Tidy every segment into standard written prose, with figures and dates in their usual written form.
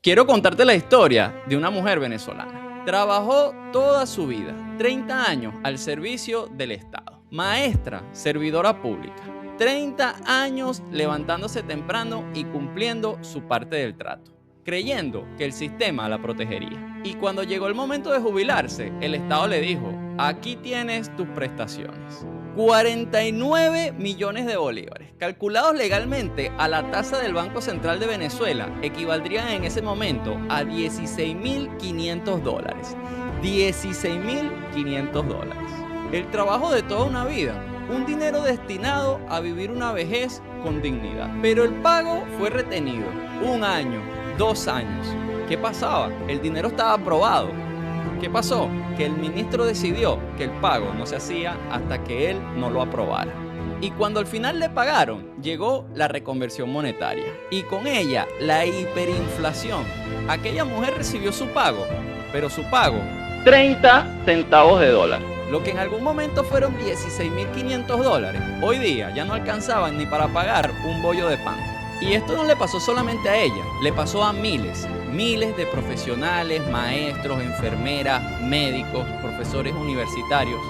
Quiero contarte la historia de una mujer venezolana. Trabajó toda su vida, 30 años, al servicio del Estado. Maestra, servidora pública. 30 años levantándose temprano y cumpliendo su parte del trato, creyendo que el sistema la protegería. Y cuando llegó el momento de jubilarse, el Estado le dijo: aquí tienes tus prestaciones. 49 millones de bolívares, calculados legalmente a la tasa del Banco Central de Venezuela, equivaldrían en ese momento a $16.500. $16.500. El trabajo de toda una vida, un dinero destinado a vivir una vejez con dignidad. Pero el pago fue retenido 1 año, 2 años. ¿Qué pasaba? El dinero estaba aprobado. ¿Qué pasó? Que el ministro decidió que el pago no se hacía hasta que él no lo aprobara. Y cuando al final le pagaron, llegó la reconversión monetaria. Y con ella, la hiperinflación. Aquella mujer recibió su pago, pero su pago, 30 centavos de dólar. Lo que en algún momento fueron $16.500, hoy día ya no alcanzaban ni para pagar un bollo de pan. Y esto no le pasó solamente a ella, le pasó a miles de profesionales, maestros, enfermeras, médicos, profesores universitarios,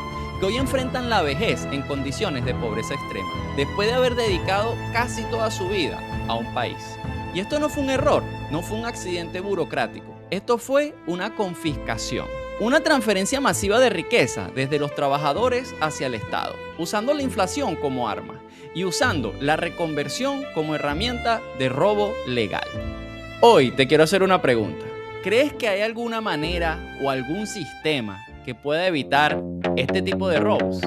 que hoy enfrentan la vejez en condiciones de pobreza extrema, después de haber dedicado casi toda su vida a un país. Y esto no fue un error, no fue un accidente burocrático, esto fue una confiscación. Una transferencia masiva de riqueza desde los trabajadores hacia el Estado, usando la inflación como arma y usando la reconversión como herramienta de robo legal. Hoy te quiero hacer una pregunta. ¿Crees que hay alguna manera o algún sistema que pueda evitar este tipo de robos?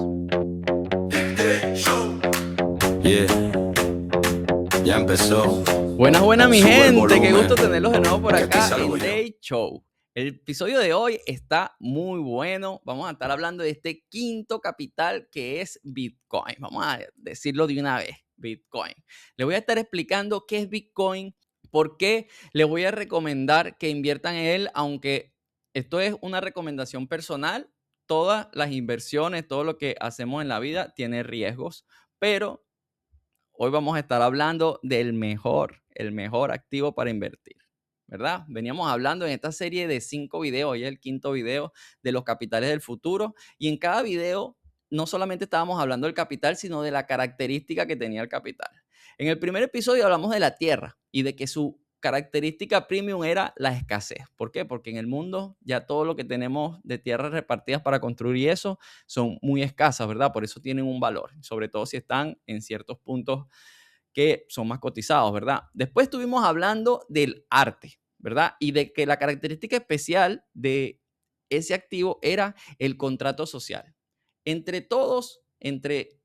Ya empezó. Buenas mi gente, qué gusto tenerlos de nuevo por acá en Day Show. El episodio de hoy está muy bueno. Vamos a estar hablando de este quinto capital que es Bitcoin. Vamos a decirlo de una vez, Bitcoin. Le voy a estar explicando qué es Bitcoin, por qué le voy a recomendar que inviertan en él, aunque esto es una recomendación personal. Todas las inversiones, todo lo que hacemos en la vida tiene riesgos, pero hoy vamos a estar hablando del el mejor activo para invertir, ¿verdad? Veníamos hablando en esta serie de 5 videos, hoy es el quinto video de los capitales del futuro, y en cada video no solamente estábamos hablando del capital, sino de la característica que tenía el capital. En el primer episodio hablamos de la tierra y de que su característica premium era la escasez. ¿Por qué? Porque en el mundo ya todo lo que tenemos de tierras repartidas para construir eso son muy escasas, ¿verdad? Por eso tienen un valor, sobre todo si están en ciertos puntos que son más cotizados, ¿verdad? Después estuvimos hablando del arte, ¿verdad? Y de que la característica especial de ese activo era el contrato social. Entre todos, entre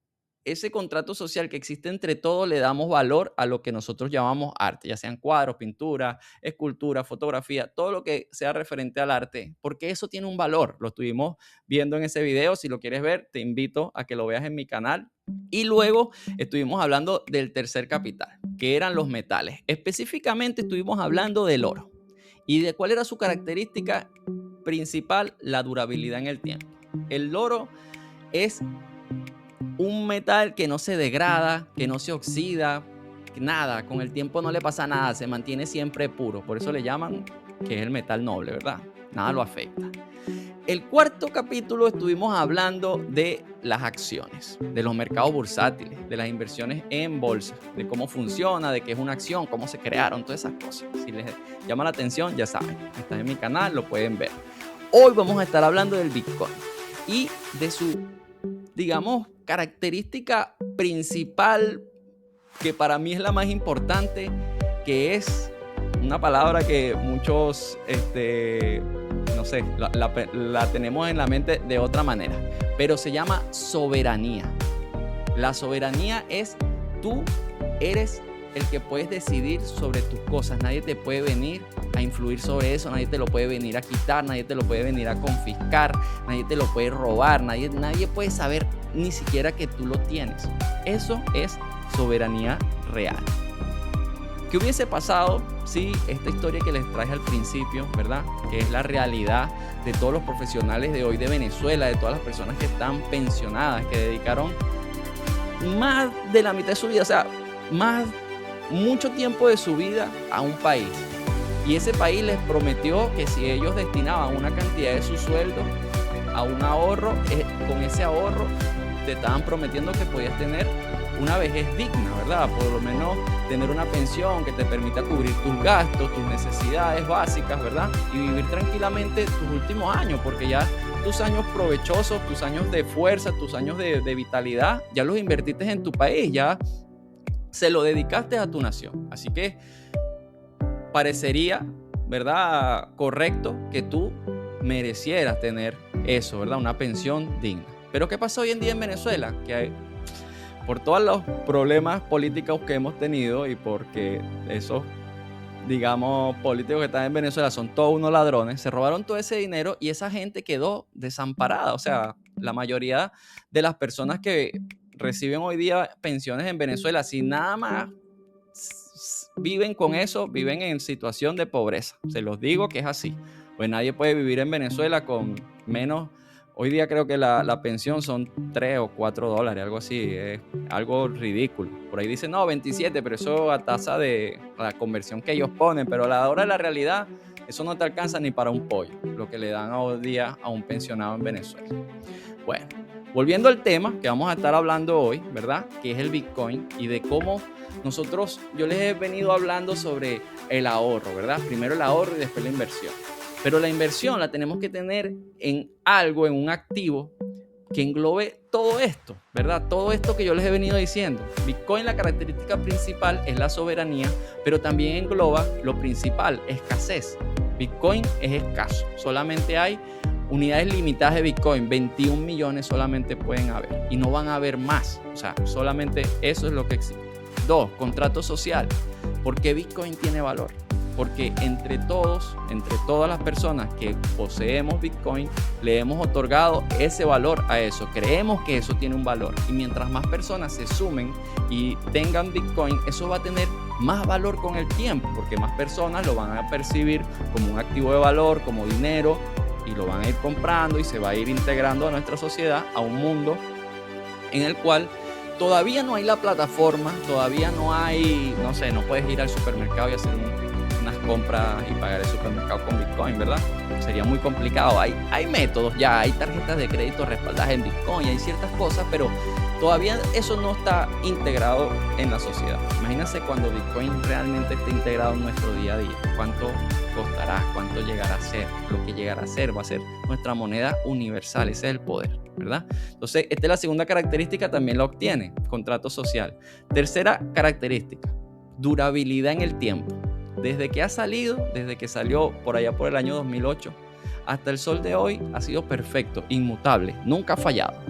ese contrato social que existe entre todos, le damos valor a lo que nosotros llamamos arte, ya sean cuadros, pintura, escultura, fotografía, todo lo que sea referente al arte, porque eso tiene un valor. Lo estuvimos viendo en ese video. Si lo quieres ver, te invito a que lo veas en mi canal. Y luego estuvimos hablando del tercer capital, que eran los metales. Específicamente estuvimos hablando del oro. ¿Y de cuál era su característica principal? La durabilidad en el tiempo. El oro es un metal que no se degrada, que no se oxida, nada, con el tiempo no le pasa nada, se mantiene siempre puro. Por eso le llaman que es el metal noble, ¿verdad? Nada lo afecta. El cuarto capítulo estuvimos hablando de las acciones, de los mercados bursátiles, de las inversiones en bolsa, de cómo funciona, de qué es una acción, cómo se crearon, todas esas cosas. Si les llama la atención, ya saben, está en mi canal, lo pueden ver. Hoy vamos a estar hablando del Bitcoin y de su, digamos, característica principal, que para mí es la más importante, que es una palabra que muchos, no sé, la tenemos en la mente de otra manera, pero se llama soberanía. La soberanía es tú eres el que puedes decidir sobre tus cosas. Nadie te puede venir a influir sobre eso, nadie te lo puede venir a quitar, nadie te lo puede venir a confiscar, nadie te lo puede robar, nadie puede saber ni siquiera que tú lo tienes. Eso es soberanía real. ¿Qué hubiese pasado si esta historia que les traje al principio, ¿verdad?, que es la realidad de todos los profesionales de hoy de Venezuela, de todas las personas que están pensionadas, que dedicaron más de la mitad de su vida, o sea, mucho tiempo de su vida a un país, Y ese país les prometió que si ellos destinaban una cantidad de su sueldo a un ahorro, con ese ahorro te estaban prometiendo que podías tener una vejez digna, ¿verdad? Por lo menos tener una pensión que te permita cubrir tus gastos, tus necesidades básicas, ¿verdad? Y vivir tranquilamente tus últimos años, porque ya tus años provechosos, tus años de fuerza, tus años de vitalidad, ya los invertiste en tu país, ya se lo dedicaste a tu nación. Así que parecería, ¿verdad?, correcto que tú merecieras tener eso, ¿verdad? Una pensión digna. Pero ¿qué pasa hoy en día en Venezuela? Que hay, por todos los problemas políticos que hemos tenido y porque esos, digamos, políticos que están en Venezuela son todos unos ladrones, se robaron todo ese dinero y esa gente quedó desamparada. O sea, la mayoría de las personas que reciben hoy día pensiones en Venezuela, si nada más viven con eso, viven en situación de pobreza. Se los digo que es así. Pues nadie puede vivir en Venezuela con menos. Hoy día creo que la pensión son 3 o 4 dólares, algo así, es algo ridículo. Por ahí dicen, no, 27, pero eso a tasa de la conversión que ellos ponen, pero a la hora de la realidad, eso no te alcanza ni para un pollo, lo que le dan hoy día a un pensionado en Venezuela. Bueno, volviendo al tema que vamos a estar hablando hoy, ¿verdad? Que es el Bitcoin y de cómo yo les he venido hablando sobre el ahorro, ¿verdad? Primero el ahorro y después la inversión. Pero la inversión la tenemos que tener en algo, en un activo que englobe todo esto, ¿verdad? Todo esto que yo les he venido diciendo. Bitcoin, la característica principal es la soberanía, pero también engloba lo principal, escasez. Bitcoin es escaso, solamente hay unidades limitadas de Bitcoin, 21 millones solamente pueden haber y no van a haber más, o sea, solamente eso es lo que existe. 2, contrato social. ¿Por qué Bitcoin tiene valor? Porque entre todas las personas que poseemos Bitcoin, le hemos otorgado ese valor a eso. Creemos que eso tiene un valor. Y mientras más personas se sumen y tengan Bitcoin, eso va a tener más valor con el tiempo, porque más personas lo van a percibir como un activo de valor, como dinero, y lo van a ir comprando y se va a ir integrando a nuestra sociedad, a un mundo en el cual todavía no hay la plataforma, todavía no hay, no sé, no puedes ir al supermercado y hacer unas compras y pagar el supermercado con Bitcoin, ¿verdad? Sería muy complicado. Hay métodos ya, hay tarjetas de crédito respaldadas en Bitcoin, hay ciertas cosas, pero todavía eso no está integrado en la sociedad. Imagínense cuando Bitcoin realmente esté integrado en nuestro día a día. ¿Cuánto costará? ¿Cuánto llegará a ser? Lo que llegará a ser va a ser nuestra moneda universal. Ese es el poder, ¿verdad? Entonces, esta es la segunda característica, también la obtiene, contrato social. Tercera característica, durabilidad en el tiempo. Desde que salió por allá por el año 2008 hasta el sol de hoy, ha sido perfecto, inmutable, nunca ha fallado.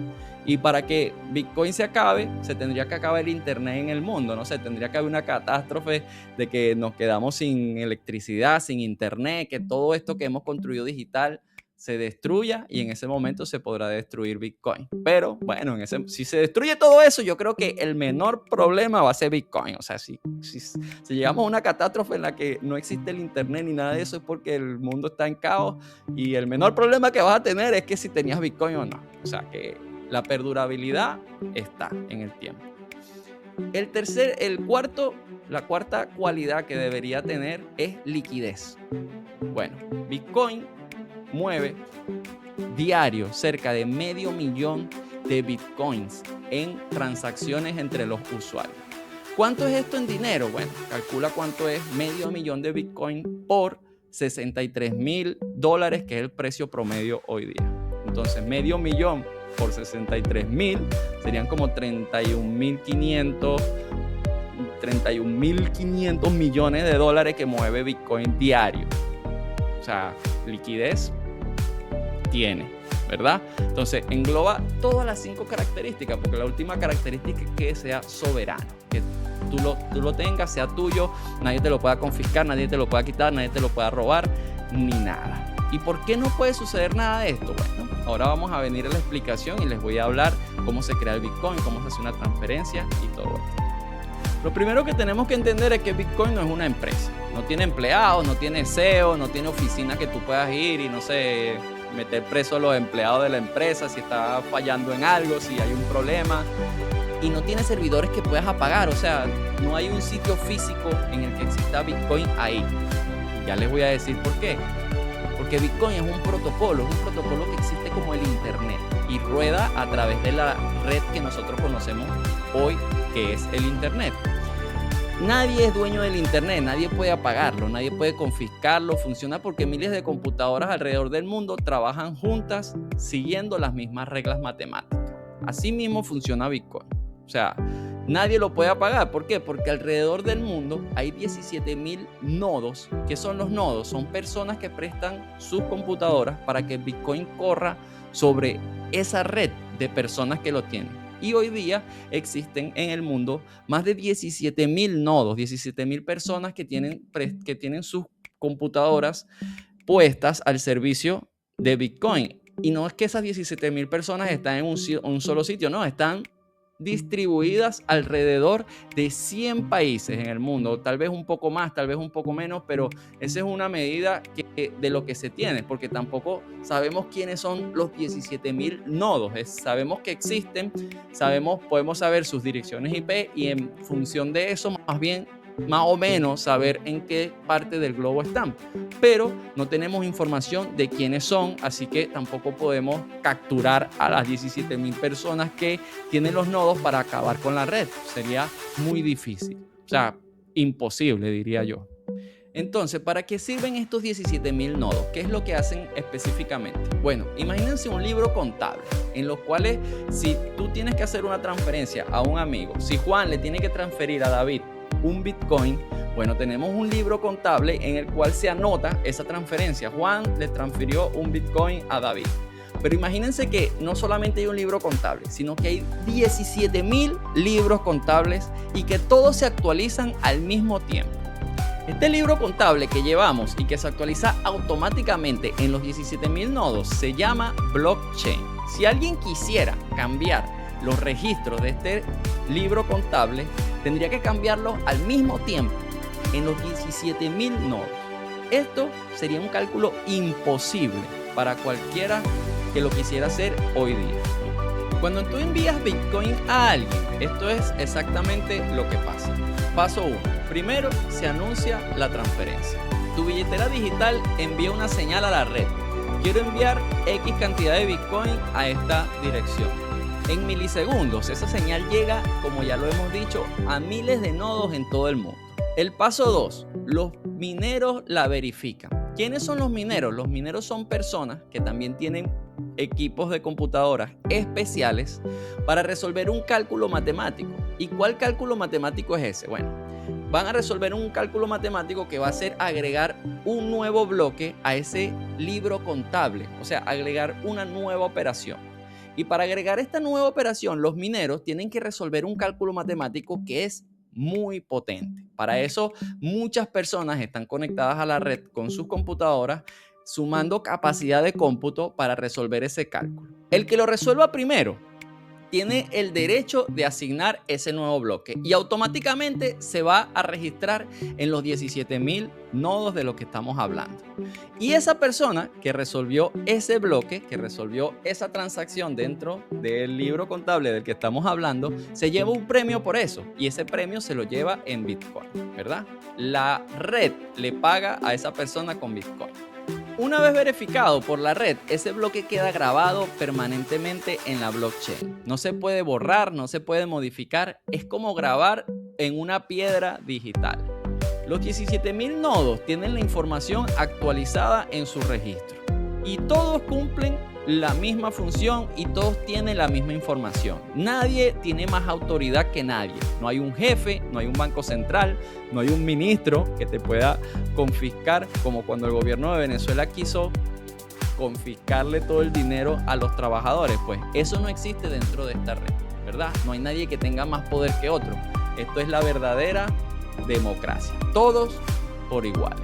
Y para que Bitcoin se acabe, se tendría que acabar el internet en el mundo, no sé, tendría que haber una catástrofe de que nos quedamos sin electricidad, sin internet, que todo esto que hemos construido digital se destruya y en ese momento se podrá destruir Bitcoin. Pero bueno, si se destruye todo eso, yo creo que el menor problema va a ser Bitcoin. O sea, si llegamos a una catástrofe en la que no existe el internet ni nada de eso, es porque el mundo está en caos y el menor problema que vas a tener es que si tenías Bitcoin o no. O sea, que la perdurabilidad está en el tiempo. La cuarta cualidad que debería tener es liquidez. Bueno, Bitcoin mueve diario cerca de 500,000 de Bitcoins en transacciones entre los usuarios. ¿Cuánto es esto en dinero? Bueno, calcula cuánto es 500,000 de Bitcoin por $63,000, que es el precio promedio hoy día. Entonces, 500,000 por 63,000 serían como 31,500 millones de dólares que mueve Bitcoin diario. O sea, liquidez tiene, ¿verdad? Entonces, engloba todas las 5 características, porque la última característica es que sea soberano, que tú lo tengas, sea tuyo, nadie te lo pueda confiscar, nadie te lo pueda quitar, nadie te lo pueda robar, ni nada. ¿Y por qué no puede suceder nada de esto? Bueno, ahora vamos a venir a la explicación y les voy a hablar cómo se crea el Bitcoin, cómo se hace una transferencia y todo esto. Lo primero que tenemos que entender es que Bitcoin no es una empresa. No tiene empleados, no tiene CEO, no tiene oficina que tú puedas ir y, no sé, meter preso a los empleados de la empresa si está fallando en algo, si hay un problema. Y no tiene servidores que puedas apagar. O sea, no hay un sitio físico en el que exista Bitcoin ahí. Ya les voy a decir por qué. Porque Bitcoin es un protocolo que existe como el Internet y rueda a través de la red que nosotros conocemos hoy, que es el Internet. Nadie es dueño del Internet, nadie puede apagarlo, nadie puede confiscarlo. Funciona porque miles de computadoras alrededor del mundo trabajan juntas siguiendo las mismas reglas matemáticas. Así mismo funciona Bitcoin. O sea, nadie lo puede apagar. ¿Por qué? Porque alrededor del mundo hay 17,000 nodos. ¿Qué son los nodos? Son personas que prestan sus computadoras para que Bitcoin corra sobre esa red de personas que lo tienen. Y hoy día existen en el mundo más de 17,000 nodos, 17,000 personas que tienen sus computadoras puestas al servicio de Bitcoin. Y no es que esas 17,000 personas están en un solo sitio, no, están distribuidas alrededor de 100 países en el mundo, tal vez un poco más, tal vez un poco menos, pero esa es una medida de lo que se tiene, porque tampoco sabemos quiénes son los 17,000 nodos. Sabemos que existen, podemos saber sus direcciones IP y en función de eso, más o menos saber en qué parte del globo están, pero no tenemos información de quiénes son, así que tampoco podemos capturar a las 17,000 personas que tienen los nodos para acabar con la red. Sería muy difícil, o sea, imposible, diría yo. Entonces, ¿para qué sirven estos 17,000 nodos? ¿Qué es lo que hacen específicamente? Bueno, imagínense un libro contable en los cuales si tú tienes que hacer una transferencia a un amigo, si Juan le tiene que transferir a David un Bitcoin, bueno, tenemos un libro contable en el cual se anota esa transferencia. Juan le transfirió un Bitcoin a David. Pero imagínense que no solamente hay un libro contable, sino que hay 17,000 libros contables y que todos se actualizan al mismo tiempo. Este libro contable que llevamos y que se actualiza automáticamente en los 17,000 nodos se llama blockchain. Si alguien quisiera cambiar los registros de este libro contable, tendría que cambiarlos al mismo tiempo en los 17,000 nodos. Esto sería un cálculo imposible para cualquiera que lo quisiera hacer hoy día. Cuando tú envías Bitcoin a alguien, esto es exactamente lo que pasa. Paso 1. Primero se anuncia la transferencia. Tu billetera digital envía una señal a la red. Quiero enviar X cantidad de Bitcoin a esta dirección. En milisegundos, esa señal llega, como ya lo hemos dicho, a miles de nodos en todo el mundo. El paso 2, los mineros la verifican. ¿Quiénes son los mineros? Los mineros son personas que también tienen equipos de computadoras especiales para resolver un cálculo matemático. ¿Y cuál cálculo matemático es ese? Bueno, van a resolver un cálculo matemático que va a ser agregar un nuevo bloque a ese libro contable, o sea, agregar una nueva operación. Y para agregar esta nueva operación, los mineros tienen que resolver un cálculo matemático que es muy potente. Para eso, muchas personas están conectadas a la red con sus computadoras, sumando capacidad de cómputo para resolver ese cálculo. El que lo resuelva primero tiene el derecho de asignar ese nuevo bloque y automáticamente se va a registrar en los 17,000 nodos de lo que estamos hablando. Y esa persona que resolvió ese bloque, que resolvió esa transacción dentro del libro contable del que estamos hablando, se lleva un premio por eso y ese premio se lo lleva en Bitcoin, ¿verdad? La red le paga a esa persona con Bitcoin. Una vez verificado por la red, ese bloque queda grabado permanentemente en la blockchain. No se puede borrar, no se puede modificar. Es como grabar en una piedra digital. Los 17,000 nodos tienen la información actualizada en su registro. Y todos cumplen la misma función y todos tienen la misma información. Nadie tiene más autoridad que nadie. No hay un jefe, no hay un banco central, no hay un ministro que te pueda confiscar, como cuando el gobierno de Venezuela quiso confiscarle todo el dinero a los trabajadores. Pues eso no existe dentro de esta red, ¿verdad? No hay nadie que tenga más poder que otro. Esto es la verdadera democracia. Todos por iguales.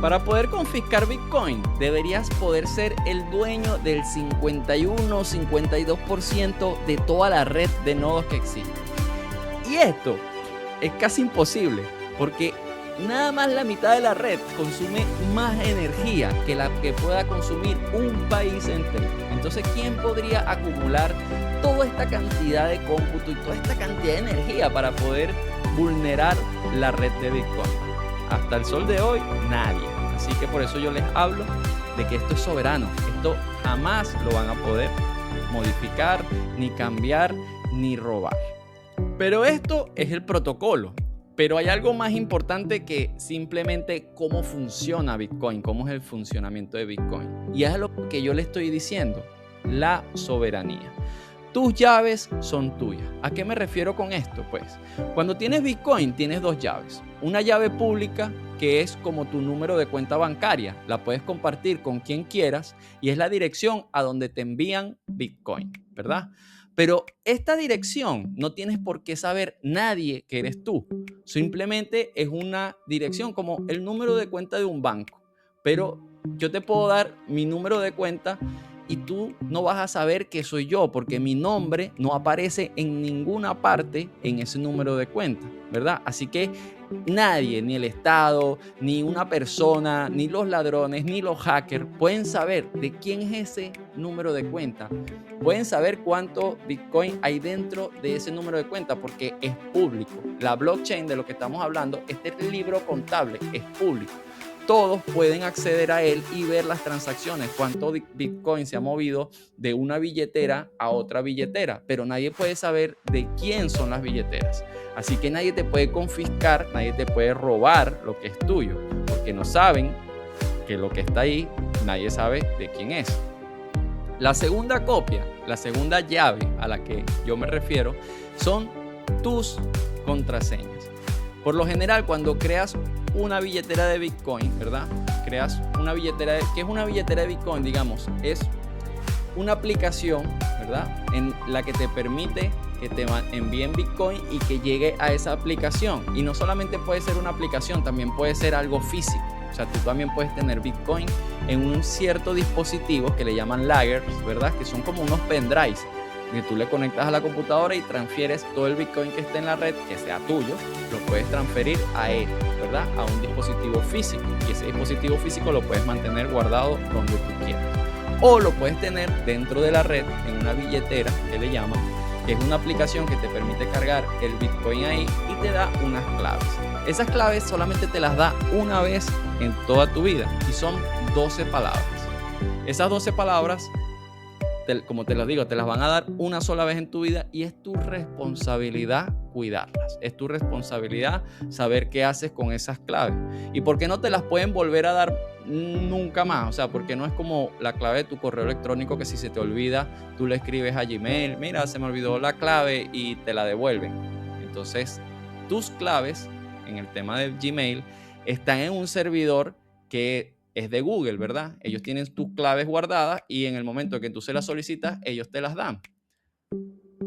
Para poder confiscar Bitcoin, deberías poder ser el dueño del 51-52% de toda la red de nodos que existe. Y esto es casi imposible, porque nada más la mitad de la red consume más energía que la que pueda consumir un país entero. Entonces, ¿quién podría acumular toda esta cantidad de cómputo y toda esta cantidad de energía para poder vulnerar la red de Bitcoin? Hasta el sol de hoy, nadie. Así que por eso yo les hablo de que esto es soberano. Esto jamás lo van a poder modificar, ni cambiar, ni robar. Pero esto es el protocolo. Pero hay algo más importante que simplemente cómo funciona Bitcoin, cómo es el funcionamiento de Bitcoin. Y es lo que yo le estoy diciendo, la soberanía. Tus llaves son tuyas. ¿A qué me refiero con esto? Pues cuando tienes Bitcoin tienes dos llaves. Una llave pública que es como tu número de cuenta bancaria. La puedes compartir con quien quieras y es la dirección a donde te envían Bitcoin, ¿verdad? Pero esta dirección no tienes por qué saber nadie que eres tú. Simplemente es una dirección como el número de cuenta de un banco. Pero yo te puedo dar mi número de cuenta y tú no vas a saber que soy yo porque mi nombre no aparece en ninguna parte en ese número de cuenta, ¿verdad? Así que nadie, ni el Estado, ni una persona, ni los ladrones, ni los hackers pueden saber de quién es ese número de cuenta. Pueden saber cuánto Bitcoin hay dentro de ese número de cuenta porque es público. La blockchain de lo que estamos hablando, este libro contable es público. Todos pueden acceder a él y ver las transacciones, cuánto Bitcoin se ha movido de una billetera a otra billetera, pero nadie puede saber de quién son las billeteras. Así que nadie te puede confiscar, nadie te puede robar lo que es tuyo, porque no saben que lo que está ahí, nadie sabe de quién es. La segunda copia, la segunda llave a la que yo me refiero, son tus contraseñas. Por lo general, cuando creas una billetera de Bitcoin, ¿verdad? Creas una billetera, ¿qué es una billetera de Bitcoin? Digamos, es una aplicación, ¿verdad? En la que te permite que te envíen Bitcoin y que llegue a esa aplicación. Y no solamente puede ser una aplicación, también puede ser algo físico. O sea, tú también puedes tener Bitcoin en un cierto dispositivo que le llaman laggers, ¿verdad? Que son como unos pendrives que tú le conectas a la computadora y transfieres todo el Bitcoin que esté en la red, que sea tuyo, lo puedes transferir a él, ¿verdad? A un dispositivo físico. Y ese dispositivo físico lo puedes mantener guardado donde tú quieras. O lo puedes tener dentro de la red en una billetera que le llaman, que es una aplicación que te permite cargar el Bitcoin ahí y te da unas claves. Esas claves solamente te las da una vez en toda tu vida y son 12 palabras. Esas 12 palabras, como te lo digo, te las van a dar una sola vez en tu vida y es tu responsabilidad cuidarlas. Es tu responsabilidad saber qué haces con esas claves. ¿Y por qué no te las pueden volver a dar nunca más? O sea, porque no es como la clave de tu correo electrónico que si se te olvida, tú le escribes a Gmail, mira, se me olvidó la clave y te la devuelven. Entonces, tus claves en el tema de Gmail están en un servidor que es de Google, ¿verdad? Ellos tienen tus claves guardadas y en el momento que tú se las solicitas, ellos te las dan.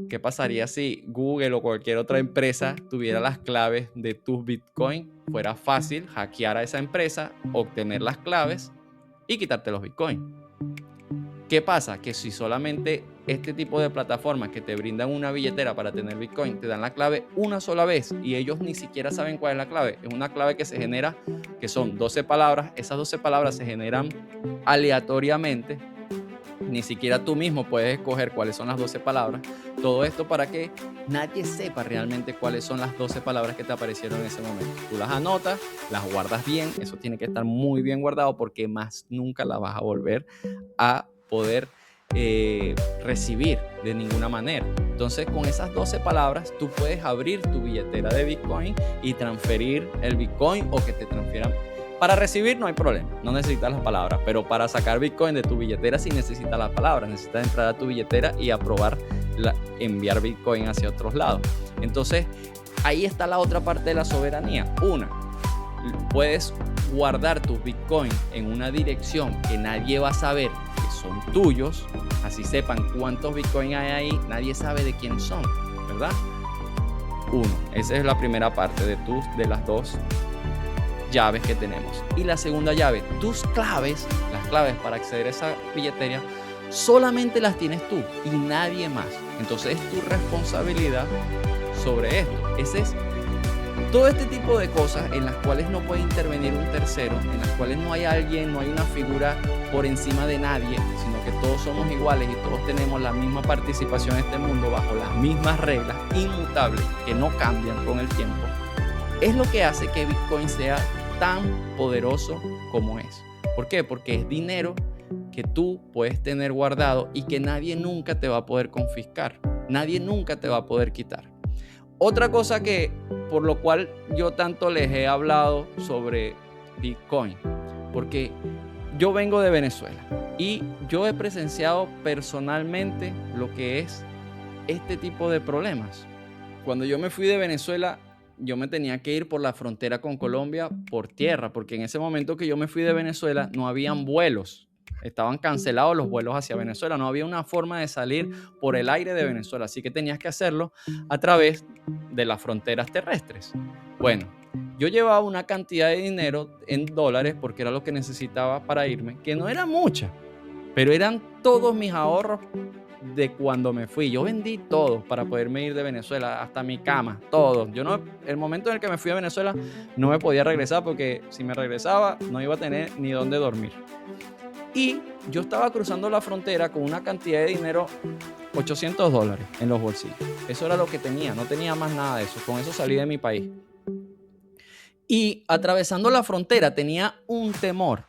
¿Qué pasaría si Google o cualquier otra empresa tuviera las claves de tus Bitcoin? Fuera fácil hackear a esa empresa, obtener las claves y quitarte los Bitcoin. ¿Qué pasa? Que si solamente este tipo de plataformas que te brindan una billetera para tener Bitcoin te dan la clave una sola vez y ellos ni siquiera saben cuál es la clave. Es una clave que se genera, que son 12 palabras. Esas 12 palabras se generan aleatoriamente. Ni siquiera tú mismo puedes escoger cuáles son las 12 palabras. Todo esto para que nadie sepa realmente cuáles son las 12 palabras que te aparecieron en ese momento. Tú las anotas, las guardas bien. Eso tiene que estar muy bien guardado porque más nunca la vas a volver a poder recibir de ninguna manera. Entonces, con esas 12 palabras, tú puedes abrir tu billetera de Bitcoin y transferir el Bitcoin o que te transfieran. Para recibir no hay problema, no necesitas las palabras, pero para sacar Bitcoin de tu billetera sí necesitas las palabras, necesitas entrar a tu billetera y aprobar enviar Bitcoin hacia otros lados. Entonces, ahí está la otra parte de la soberanía. Una, puedes guardar tus Bitcoin en una dirección que nadie va a saber que son tuyos, así sepan cuántos Bitcoin hay ahí, nadie sabe de quiénes son, ¿verdad? Uno, esa es la primera parte de las dos llaves que tenemos. Y la segunda llave, tus claves, las claves para acceder a esa billetera, solamente las tienes tú y nadie más. Entonces es tu responsabilidad sobre esto. Ese es todo este tipo de cosas en las cuales no puede intervenir un tercero, en las cuales no hay alguien, no hay una figura por encima de nadie, sino que todos somos iguales y todos tenemos la misma participación en este mundo bajo las mismas reglas inmutables que no cambian con el tiempo. Es lo que hace que Bitcoin sea tan poderoso como es. ¿Por qué? Porque es dinero que tú puedes tener guardado y que nadie nunca te va a poder confiscar, nadie nunca te va a poder quitar. Otra cosa que por lo cual yo tanto les he hablado sobre Bitcoin, porque yo vengo de Venezuela y yo he presenciado personalmente lo que es este tipo de problemas. Cuando yo me fui de Venezuela, yo me tenía que ir por la frontera con Colombia por tierra, porque en ese momento que yo me fui de Venezuela no habían vuelos. Estaban cancelados los vuelos hacia Venezuela, no había una forma de salir por el aire de Venezuela, así que tenías que hacerlo a través de las fronteras terrestres. Bueno, yo llevaba una cantidad de dinero en dólares porque era lo que necesitaba para irme, que no era mucha, pero eran todos mis ahorros de cuando me fui. Yo vendí todo para poderme ir de Venezuela, hasta mi cama, todo. El momento en el que me fui a Venezuela no me podía regresar porque si me regresaba no iba a tener ni dónde dormir. Y yo estaba cruzando la frontera con una cantidad de dinero, $800 en los bolsillos. Eso era lo que tenía, no tenía más nada de eso. Con eso salí de mi país. Y atravesando la frontera tenía un temor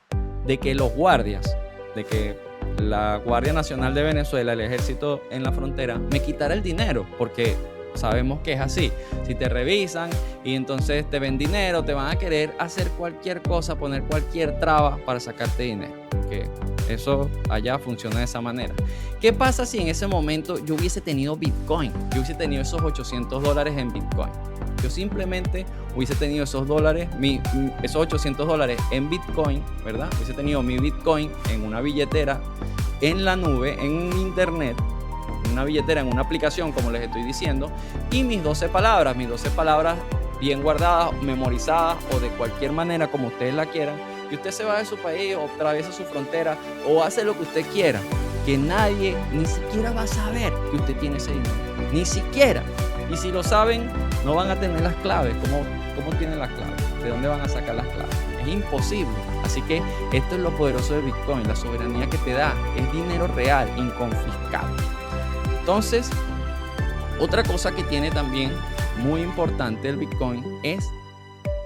de que los guardias, de que la Guardia Nacional de Venezuela, el ejército en la frontera, me quitara el dinero, porque sabemos que es así. Si te revisan y entonces te ven dinero, te van a querer hacer cualquier cosa, poner cualquier traba para sacarte dinero. Que eso allá funciona de esa manera. ¿Qué pasa si en ese momento yo hubiese tenido Bitcoin? Yo hubiese tenido esos $800 en Bitcoin. Yo simplemente hubiese tenido esos esos $800 en Bitcoin, ¿verdad? Hubiese tenido mi Bitcoin en una billetera, en la nube, en internet, en una billetera, en una aplicación, como les estoy diciendo, y mis 12 palabras bien guardadas, memorizadas o de cualquier manera como ustedes la quieran. Y usted se va de su país o atraviesa su frontera o hace lo que usted quiera, que nadie ni siquiera va a saber que usted tiene ese dinero, ni siquiera. Y si lo saben, no van a tener las claves. ¿Cómo tienen las claves? ¿De dónde van a sacar las claves? Es imposible. Así que esto es lo poderoso de Bitcoin, la soberanía que te da. Es dinero real, inconfiscable. Entonces, otra cosa que tiene también muy importante el Bitcoin es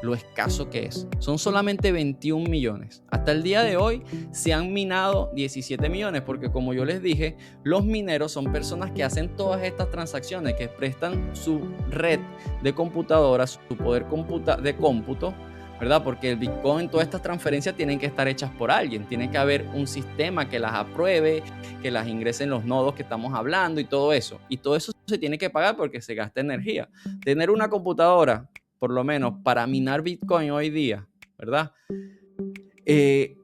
lo escaso que es. Son solamente 21 millones. Hasta el día de hoy se han minado 17 millones porque, como yo les dije, los mineros son personas que hacen todas estas transacciones, que prestan su red de computadoras, su poder de cómputo, ¿verdad? Porque el Bitcoin, todas estas transferencias tienen que estar hechas por alguien. Tiene que haber un sistema que las apruebe, que las ingrese en los nodos que estamos hablando y todo eso. Y todo eso se tiene que pagar porque se gasta energía. Tener una computadora, por lo menos para minar Bitcoin hoy día, ¿verdad?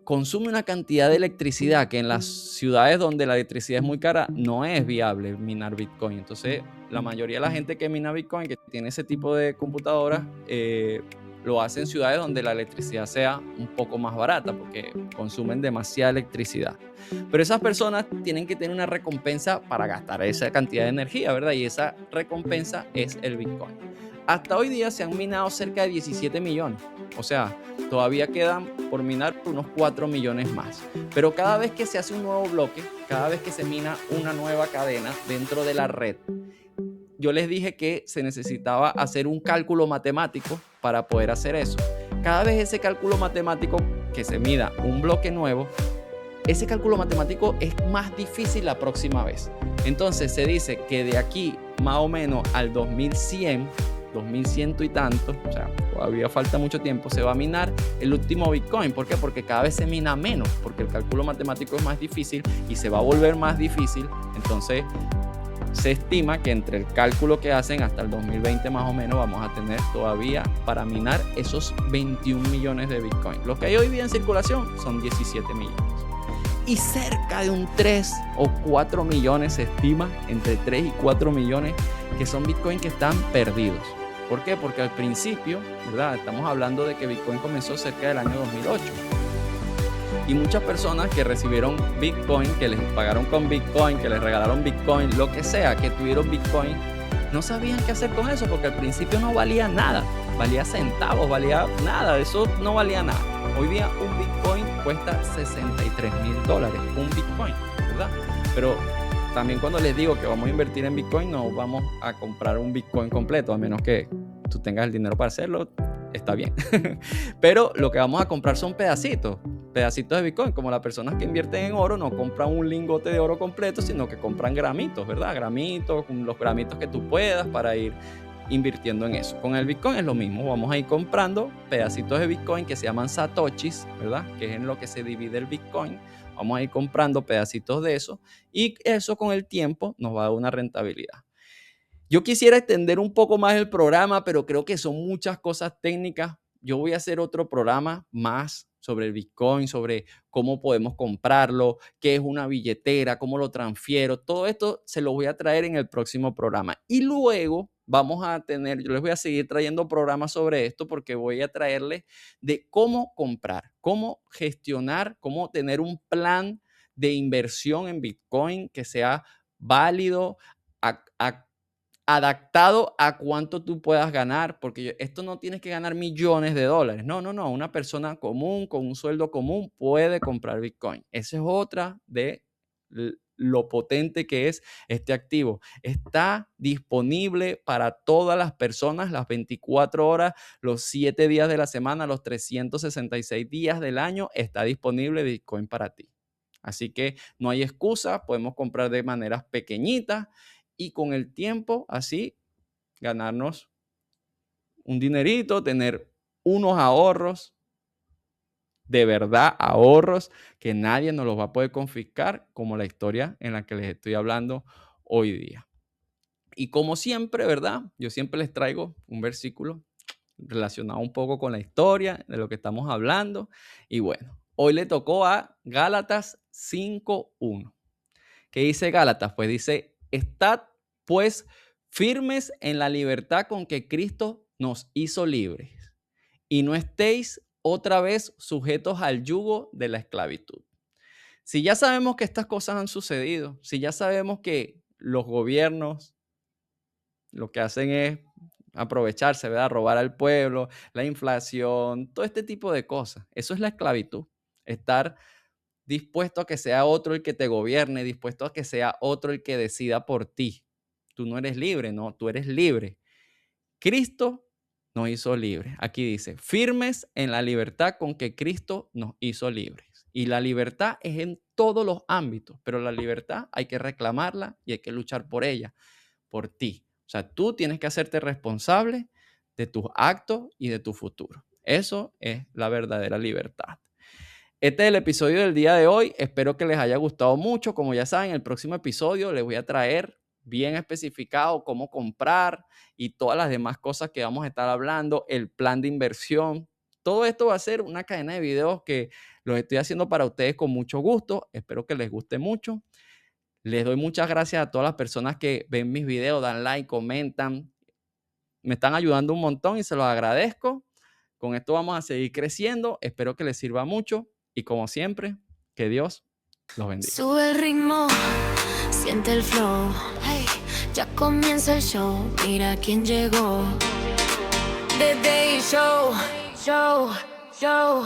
Consume una cantidad de electricidad que en las ciudades donde la electricidad es muy cara no es viable minar Bitcoin. Entonces, la mayoría de la gente que mina Bitcoin, que tiene ese tipo de computadoras, lo hace en ciudades donde la electricidad sea un poco más barata porque consumen demasiada electricidad. Pero esas personas tienen que tener una recompensa para gastar esa cantidad de energía, ¿verdad? Y esa recompensa es el Bitcoin. Hasta hoy día se han minado cerca de 17 millones. O sea, todavía quedan por minar unos 4 millones más. Pero cada vez que se hace un nuevo bloque, cada vez que se mina una nueva cadena dentro de la red, yo les dije que se necesitaba hacer un cálculo matemático para poder hacer eso. Cada vez ese cálculo matemático que se mida un bloque nuevo, ese cálculo matemático es más difícil la próxima vez. Entonces se dice que de aquí más o menos al 2100 y tanto, o sea, todavía falta mucho tiempo, se va a minar el último Bitcoin. ¿Por qué? Porque cada vez se mina menos, porque el cálculo matemático es más difícil y se va a volver más difícil. Entonces se estima que entre el cálculo que hacen hasta el 2020 más o menos vamos a tener todavía para minar esos 21 millones de Bitcoin. Lo que hay hoy día en circulación son 17 millones. Y cerca de un 3 o 4 millones se estima, entre 3 y 4 millones, que son Bitcoin que están perdidos. ¿Por qué? Porque al principio, ¿verdad? Estamos hablando de que Bitcoin comenzó cerca del año 2008. Y muchas personas que recibieron Bitcoin, que les pagaron con Bitcoin, que les regalaron Bitcoin, lo que sea, que tuvieron Bitcoin, no sabían qué hacer con eso porque al principio no valía nada. Valía centavos, valía nada, eso no valía nada. Hoy día un Bitcoin cuesta $63,000, un Bitcoin, ¿verdad? Pero también cuando les digo que vamos a invertir en Bitcoin, no vamos a comprar un Bitcoin completo, a menos que tú tengas el dinero para hacerlo. está bien. Pero lo que vamos a comprar son pedacitos de Bitcoin, como las personas que invierten en oro no compran un lingote de oro completo, sino que compran gramitos, ¿verdad? Gramitos, los gramitos que tú puedas para ir invirtiendo en eso. Con el Bitcoin es lo mismo, vamos a ir comprando pedacitos de Bitcoin que se llaman satoshis, ¿verdad? Que es en lo que se divide el Bitcoin. Vamos a ir comprando pedacitos de eso y eso con el tiempo nos va a dar una rentabilidad. Yo quisiera extender un poco más el programa, pero creo que son muchas cosas técnicas. Yo voy a hacer otro programa más sobre el Bitcoin, sobre cómo podemos comprarlo, qué es una billetera, cómo lo transfiero. Todo esto se lo voy a traer en el próximo programa. Y luego vamos a tener, yo les voy a seguir trayendo programas sobre esto porque voy a traerles de cómo comprar, cómo gestionar, cómo tener un plan de inversión en Bitcoin que sea válido, adaptado a cuánto tú puedas ganar, porque esto no tienes que ganar millones de dólares. No. Una persona común con un sueldo común puede comprar Bitcoin. Esa es otra de lo potente que es este activo. Está disponible para todas las personas las 24 horas, los 7 días de la semana, los 366 días del año. Está disponible Bitcoin para ti. Así que no hay excusa, podemos comprar de maneras pequeñitas y con el tiempo así ganarnos un dinerito, tener unos ahorros, de verdad ahorros que nadie nos los va a poder confiscar, como la historia en la que les estoy hablando hoy día. Y como siempre, ¿verdad? Yo siempre les traigo un versículo relacionado un poco con la historia de lo que estamos hablando. Y bueno, hoy le tocó a Gálatas 5:1. ¿Qué dice Gálatas? Pues dice, estad pues firmes en la libertad con que Cristo nos hizo libres y no estéis otra vez sujetos al yugo de la esclavitud. Si ya sabemos que estas cosas han sucedido, si ya sabemos que los gobiernos lo que hacen es aprovecharse, ¿verdad? Robar al pueblo, la inflación, todo este tipo de cosas. Eso es la esclavitud. Estar dispuesto a que sea otro el que te gobierne, dispuesto a que sea otro el que decida por ti. Tú no eres libre, no, tú eres libre. Cristo nos hizo libres. Aquí dice, firmes en la libertad con que Cristo nos hizo libres. Y la libertad es en todos los ámbitos, pero la libertad hay que reclamarla y hay que luchar por ella, por ti. O sea, tú tienes que hacerte responsable de tus actos y de tu futuro. Eso es la verdadera libertad. Este es el episodio del día de hoy. Espero que les haya gustado mucho. Como ya saben, el próximo episodio les voy a traer bien especificado cómo comprar y todas las demás cosas que vamos a estar hablando, el plan de inversión. Todo esto va a ser una cadena de videos que los estoy haciendo para ustedes con mucho gusto. Espero que les guste mucho. Les doy muchas gracias a todas las personas que ven mis videos, dan like, comentan. Me están ayudando un montón y se los agradezco. Con esto vamos a seguir creciendo. Espero que les sirva mucho. Y como siempre, que Dios los bendiga. Sube el ritmo, siente el flow. Hey, ya comienza el show. Mira quién llegó. The Day Show, show, show,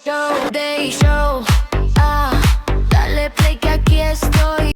show. Day Show.